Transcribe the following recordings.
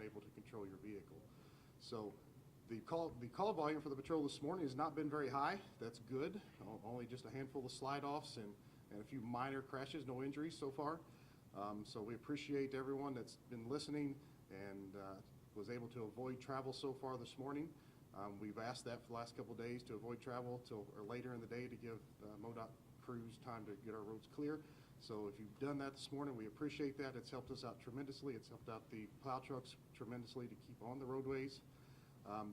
unable to control your vehicle. So the call volume for the patrol this morning has not been very high. That's good. Only just a handful of slide-offs and a few minor crashes, no injuries so far. So we appreciate everyone that's been listening and was able to avoid travel so far this morning. We've asked that for the last couple of days to avoid travel till or later in the day to give MoDOT crews time to get our roads clear. So if you've done that this morning, we appreciate that. It's helped us out tremendously. It's helped out the plow trucks tremendously to keep on the roadways.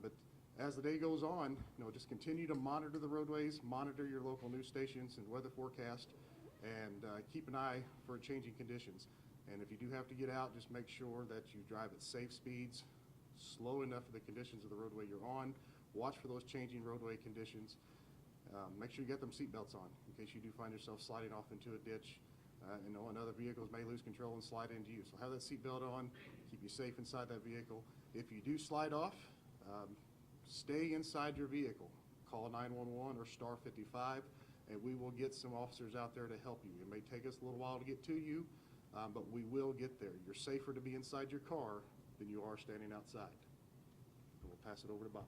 But as the day goes on, just continue to monitor the roadways, monitor your local news stations and weather forecast, and keep an eye for changing conditions. And if you do have to get out, just make sure that you drive at safe speeds, slow enough for the conditions of the roadway you're on. Watch for those changing roadway conditions. Make sure you get them seatbelts on in case you do find yourself sliding off into a ditch. And other vehicles may lose control and slide into you. So have that seatbelt on, keep you safe inside that vehicle. If you do slide off, stay inside your vehicle. Call 911 or star 55, and we will get some officers out there to help you. It may take us a little while to get to you, but we will get there. You're safer to be inside your car than you are standing outside. And we'll pass it over to Bob.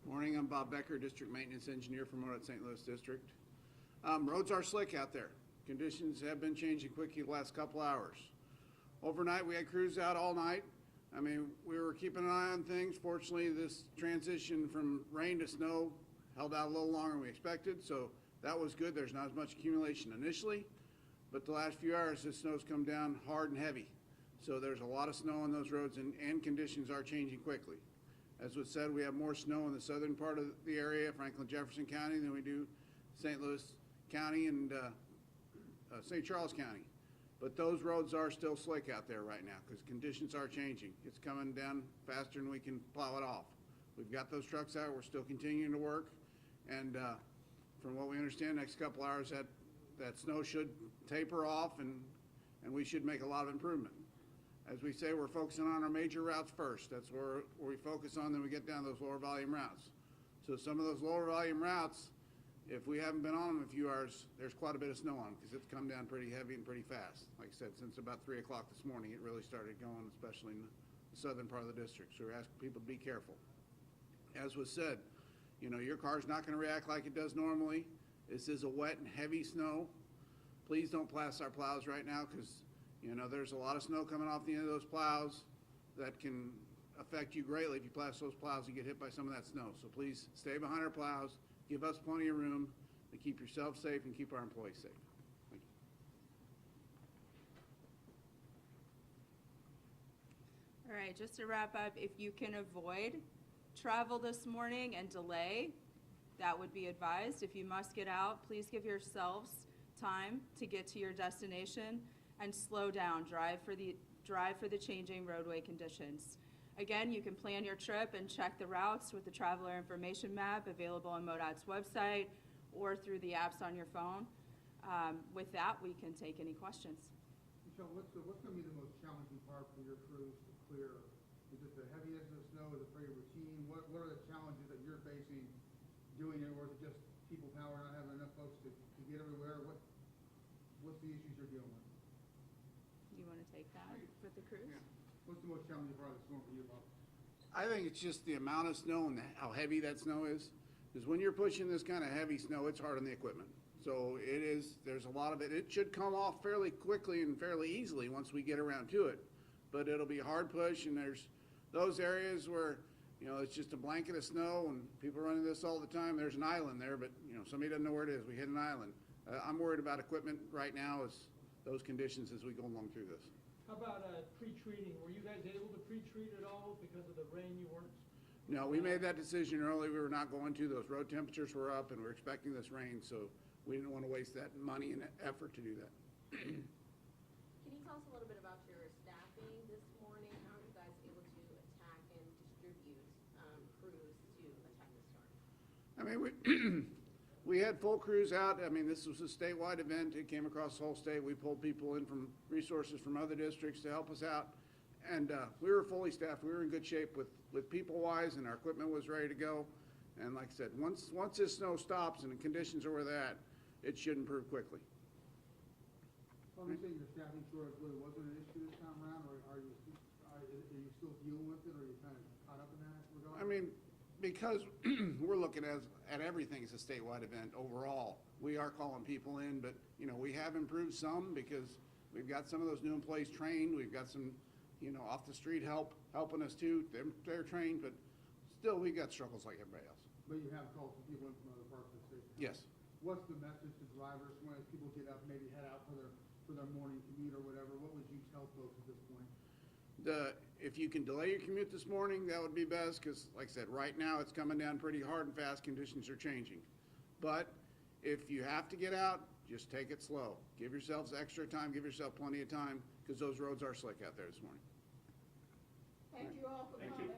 Morning, I'm Bob Becker, District Maintenance Engineer for MoDOT St. Louis District. Roads are slick out there. Conditions have been changing quickly the last couple hours. Overnight, we had crews out all night. I mean, we were keeping an eye on things. Fortunately, this transition from rain to snow held out a little longer than we expected, so that was good. There's not as much accumulation initially, but the last few hours, this snow's come down hard and heavy. So there's a lot of snow on those roads, and conditions are changing quickly. As was said, we have more snow in the southern part of the area, Franklin Jefferson County, than we do St. Louis County and St. Charles County. But those roads are still slick out there right now because conditions are changing. It's coming down faster than we can plow it off. We've got those trucks out. We're still continuing to work. And from what we understand, next couple hours that snow should taper off and we should make a lot of improvement. As we say, we're focusing on our major routes first. That's where we focus on, then we get down those lower volume routes. So some of those lower volume routes, if we haven't been on them a few hours, there's quite a bit of snow on them because it's come down pretty heavy and pretty fast. Like I said, since about 3 o'clock this morning, it really started going, especially in the southern part of the district. So we're asking people to be careful. As was said, your car's not going to react like it does normally. This is a wet and heavy snow. Please don't blast our plows right now because there's a lot of snow coming off the end of those plows that can affect you greatly. If you blast those plows, you get hit by some of that snow. So please stay behind our plows. Give us plenty of room to keep yourself safe and keep our employees safe. Thank you. All right, just to wrap up, if you can avoid travel this morning and delay, that would be advised. If you must get out, please give yourselves time to get to your destination and slow down. Drive for the changing roadway conditions. Again, you can plan your trip and check the routes with the traveler information map available on MoDOT's website or through the apps on your phone. With that, we can take any questions. Michelle, what's going to be the most challenging part for your crews to clear? Is it the heaviness of the snow? Is it very routine? What are the challenges that you're facing doing it, or is it just people power, not having enough folks to get everywhere? What's the issues you're dealing with? You want to take that with the crews? Yeah. What's the most challenging part of the storm for you, Bob? I think it's just the amount of snow and how heavy that snow is. Because when you're pushing this kind of heavy snow, it's hard on the equipment. So there's a lot of it. It should come off fairly quickly and fairly easily once we get around to it. But it'll be a hard push, and there's those areas where, it's just a blanket of snow and people are running this all the time. There's an island there, but, somebody doesn't know where it is. We hit an island. I'm worried about equipment right now as those conditions as we go along through this. How about pre-treating? Were you guys able to pre-treat at all because of the rain? You weren't? No, we made that decision early. We were not going to. Those road temperatures were up and we were expecting this rain, so we didn't want to waste that money and effort to do that. Can you tell us a little bit about your staffing this morning? How are you guys able to attack and distribute crews to attack the storm? I mean, we had full crews out. I mean, this was a statewide event. It came across the whole state. We pulled people in from resources from other districts to help us out. And we were fully staffed. We were in good shape with people-wise, and our equipment was ready to go. And like I said, once this snow stops and the conditions are where they're at, it should improve quickly. Well, I'm saying the staffing shortage really wasn't an issue this time around, or are you still dealing with it, or are you kind of caught up in that regard? I mean, because we're looking at everything as a statewide event overall. We are calling people in, but, you know, we have improved some because we've got some of those new employees trained. We've got some, you know, off the street helping us too. They're trained, but still, we got struggles like everybody else. But you have called some people in from other parts of the state? Yes. What's the message to drivers when as people get up, maybe head out for their morning commute or whatever? What would you tell folks at this point? If you can delay your commute this morning, that would be best, because like I said, right now, it's coming down pretty hard and fast, conditions are changing. But if you have to get out, just take it slow. Give yourselves extra time, give yourself plenty of time, because those roads are slick out there this morning. Thank you all for coming.